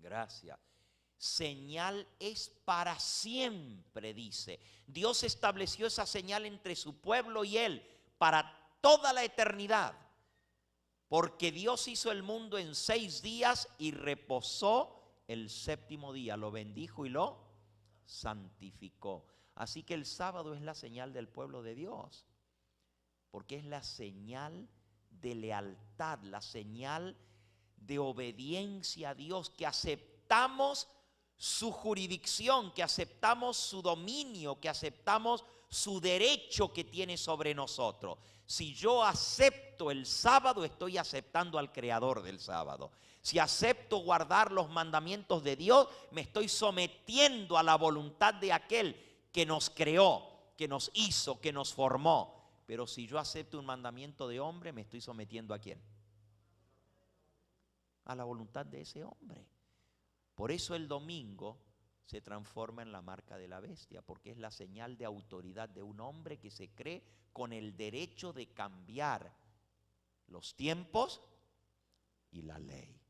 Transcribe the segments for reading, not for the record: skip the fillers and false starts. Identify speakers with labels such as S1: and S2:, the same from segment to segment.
S1: Gracias. Señal es para siempre, dice. Dios estableció esa señal entre su pueblo y Él para toda la eternidad. Porque Dios hizo el mundo en 6 días y reposó el séptimo día. Lo bendijo y lo santificó. Así que el sábado es la señal del pueblo de Dios. Porque es la señal de lealtad, la señal de obediencia a Dios, que aceptamos su jurisdicción, que aceptamos su dominio, que aceptamos su derecho que tiene sobre nosotros. Si yo acepto el sábado, estoy aceptando al creador del sábado. Si acepto guardar los mandamientos de Dios, me estoy sometiendo a la voluntad de aquel que nos creó, que nos hizo, que nos formó. Pero si yo acepto un mandamiento de hombre, me estoy sometiendo ¿a quién? A la voluntad de ese hombre. Por eso el domingo se transforma en la marca de la bestia, porque es la señal de autoridad de un hombre que se cree con el derecho de cambiar los tiempos y la ley.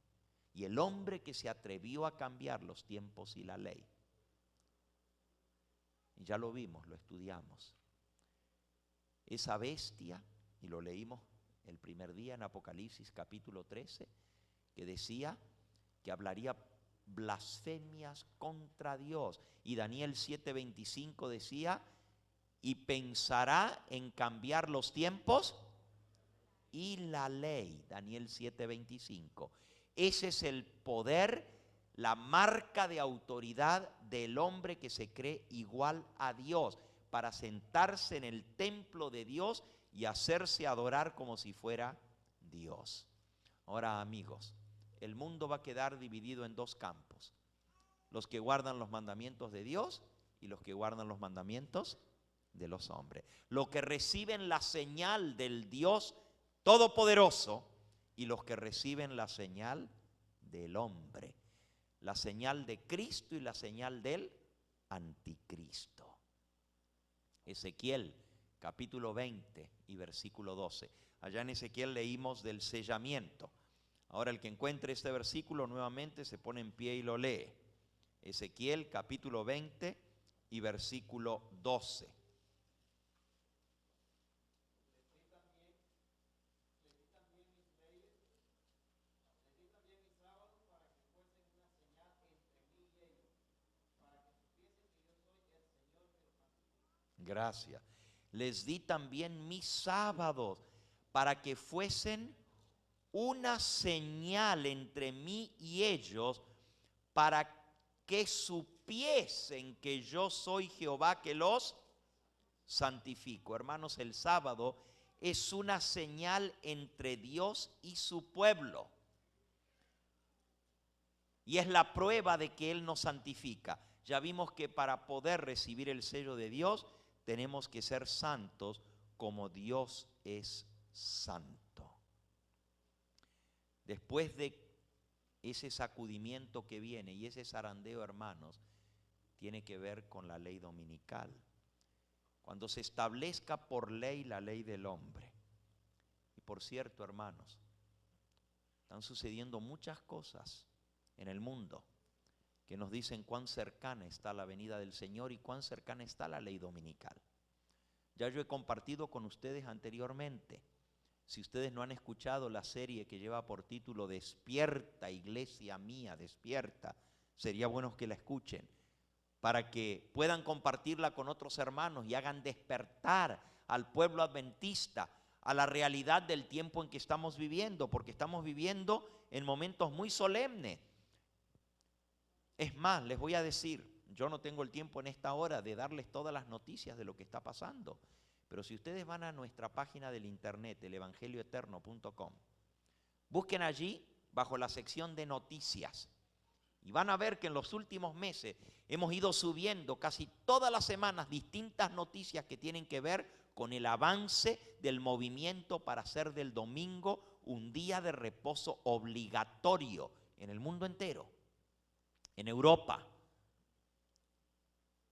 S1: Y el hombre que se atrevió a cambiar los tiempos y la ley, y ya lo vimos, lo estudiamos, esa bestia, y lo leímos el primer día en Apocalipsis capítulo 13, que decía que hablaría blasfemias contra Dios. Y Daniel 7:25 decía, y pensará en cambiar los tiempos y la ley. Daniel 7:25. Ese es el poder, la marca de autoridad del hombre que se cree igual a Dios, para sentarse en el templo de Dios y hacerse adorar como si fuera Dios. Ahora, amigos, el mundo va a quedar dividido en 2 campos: los que guardan los mandamientos de Dios y los que guardan los mandamientos de los hombres. Los que reciben la señal del Dios Todopoderoso y los que reciben la señal del hombre, la señal de Cristo y la señal del anticristo. Ezequiel capítulo 20 y versículo 12. Allá en Ezequiel leímos del sellamiento. Ahora el que encuentre este versículo nuevamente se pone en pie y lo lee. Ezequiel capítulo 20 y versículo 12. Gracias. Les di también mis sábados para que fuesen una señal entre mí y ellos, para que supiesen que yo soy Jehová que los santifico. Hermanos, el sábado es una señal entre Dios y su pueblo. Y es la prueba de que Él nos santifica. Ya vimos que para poder recibir el sello de Dios, tenemos que ser santos como Dios es santo. Después de ese sacudimiento que viene y ese zarandeo, hermanos, tiene que ver con la ley dominical. Cuando se establezca por ley la ley del hombre. Y por cierto, hermanos, están sucediendo muchas cosas en el mundo que nos dicen cuán cercana está la venida del Señor y cuán cercana está la ley dominical. Ya yo he compartido con ustedes anteriormente. Si ustedes no han escuchado la serie que lleva por título Despierta, iglesia mía, despierta, sería bueno que la escuchen para que puedan compartirla con otros hermanos y hagan despertar al pueblo adventista a la realidad del tiempo en que estamos viviendo, porque estamos viviendo en momentos muy solemnes. Es más, les voy a decir, yo no tengo el tiempo en esta hora de darles todas las noticias de lo que está pasando, pero si ustedes van a nuestra página del internet, elevangelioeterno.com, busquen allí bajo la sección de noticias y van a ver que en los últimos meses hemos ido subiendo casi todas las semanas distintas noticias que tienen que ver con el avance del movimiento para hacer del domingo un día de reposo obligatorio en el mundo entero. En Europa,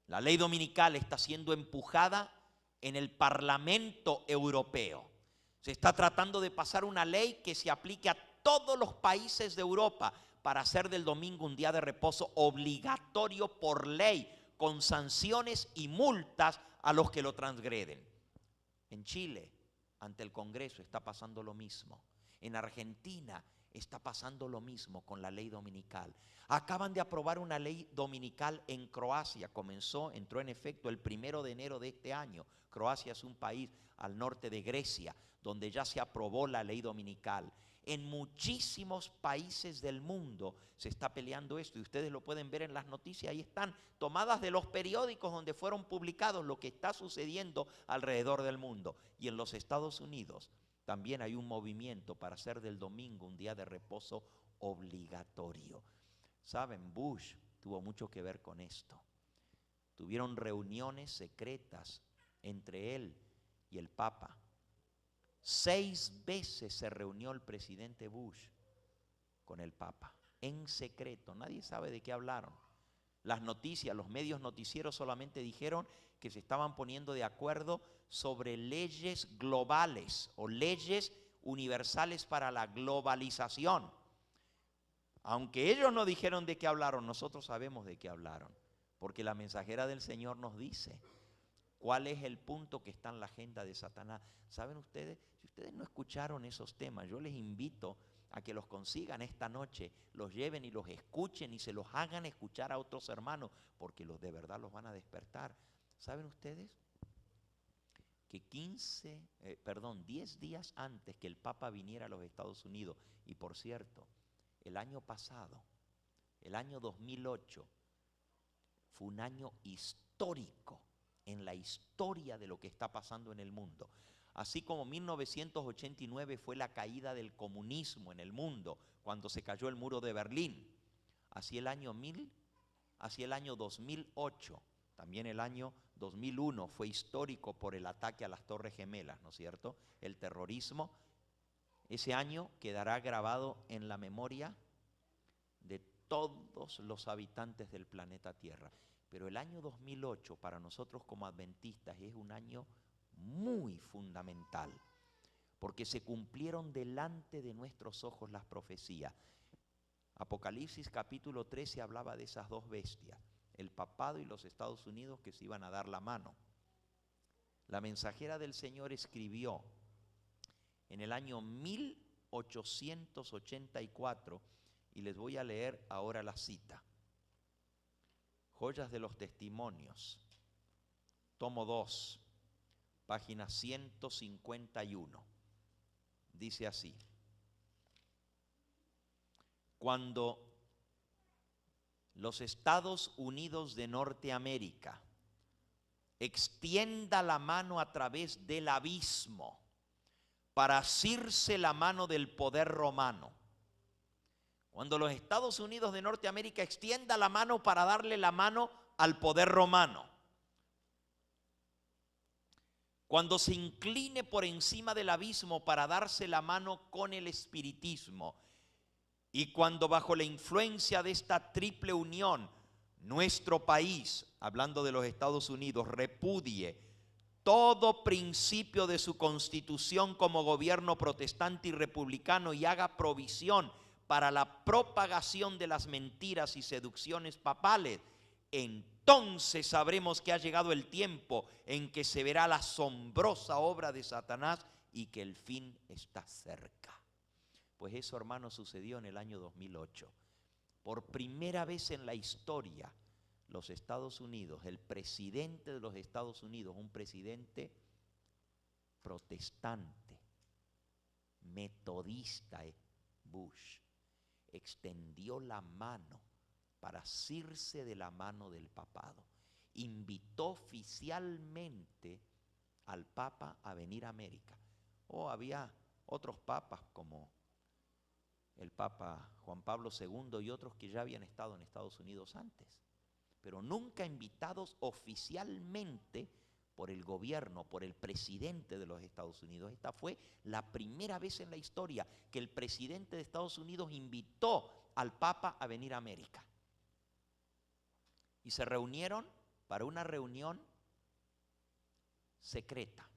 S1: la ley dominical está siendo empujada en el Parlamento Europeo. Se está tratando de pasar una ley que se aplique a todos los países de Europa para hacer del domingo un día de reposo obligatorio por ley, con sanciones y multas a los que lo transgreden. En Chile, ante el Congreso, está pasando lo mismo. En Argentina está pasando lo mismo con la ley dominical. Acaban de aprobar una ley dominical en Croacia. Entró en efecto el 1 de enero de este año. Croacia es un país al norte de Grecia, donde ya se aprobó la ley dominical. En muchísimos países del mundo se está peleando esto, y ustedes lo pueden ver en las noticias. Ahí están tomadas de los periódicos donde fueron publicados lo que está sucediendo alrededor del mundo. Y en los Estados Unidos también hay un movimiento para hacer del domingo un día de reposo obligatorio. Saben, Bush tuvo mucho que ver con esto. Tuvieron reuniones secretas entre él y el Papa. 6 veces se reunió el presidente Bush con el Papa, en secreto. Nadie sabe de qué hablaron. Las noticias, los medios noticieros solamente dijeron que se estaban poniendo de acuerdo sobre leyes globales o leyes universales para la globalización. Aunque ellos no dijeron de qué hablaron, nosotros sabemos de qué hablaron, porque la mensajera del Señor nos dice cuál es el punto que está en la agenda de Satanás. ¿Saben ustedes? Si ustedes no escucharon esos temas, yo les invito a que los consigan esta noche, los lleven y los escuchen y se los hagan escuchar a otros hermanos, porque de verdad los van a despertar. ¿Saben ustedes? Que 10 días antes que el Papa viniera a los Estados Unidos, y por cierto, el año pasado, el año 2008, fue un año histórico en la historia de lo que está pasando en el mundo. Así como 1989 fue la caída del comunismo en el mundo, cuando se cayó el muro de Berlín. Así el año 2008, también el año 2001 fue histórico por el ataque a las Torres Gemelas, ¿no es cierto? El terrorismo. Ese año quedará grabado en la memoria de todos los habitantes del planeta Tierra. Pero el año 2008 para nosotros como adventistas es un año muy fundamental, porque se cumplieron delante de nuestros ojos las profecías. Apocalipsis capítulo 13 hablaba de esas dos bestias, el papado y los Estados Unidos, que se iban a dar la mano. La mensajera del Señor escribió en el año 1884, y les voy a leer ahora la cita. Joyas de los Testimonios, tomo 2, página 151. Dice así: cuando los Estados Unidos de Norteamérica extienda la mano a través del abismo para asirse la mano del poder romano, cuando los Estados Unidos de Norteamérica extienda la mano para darle la mano al poder romano, cuando se incline por encima del abismo para darse la mano con el espiritismo, y cuando bajo la influencia de esta triple unión nuestro país, hablando de los Estados Unidos, repudie todo principio de su constitución como gobierno protestante y republicano y haga provisión para la propagación de las mentiras y seducciones papales, entonces sabremos que ha llegado el tiempo en que se verá la asombrosa obra de Satanás y que el fin está cerca. Pues eso, hermano, sucedió en el año 2008. Por primera vez en la historia, los Estados Unidos, el presidente de los Estados Unidos, un presidente protestante, metodista, Bush, extendió la mano para asirse de la mano del papado. Invitó oficialmente al Papa a venir a América. Había otros papas como el Papa Juan Pablo II y otros que ya habían estado en Estados Unidos antes, pero nunca invitados oficialmente por el gobierno, por el presidente de los Estados Unidos. Esta fue la primera vez en la historia que el presidente de Estados Unidos invitó al Papa a venir a América. Y se reunieron para una reunión secreta.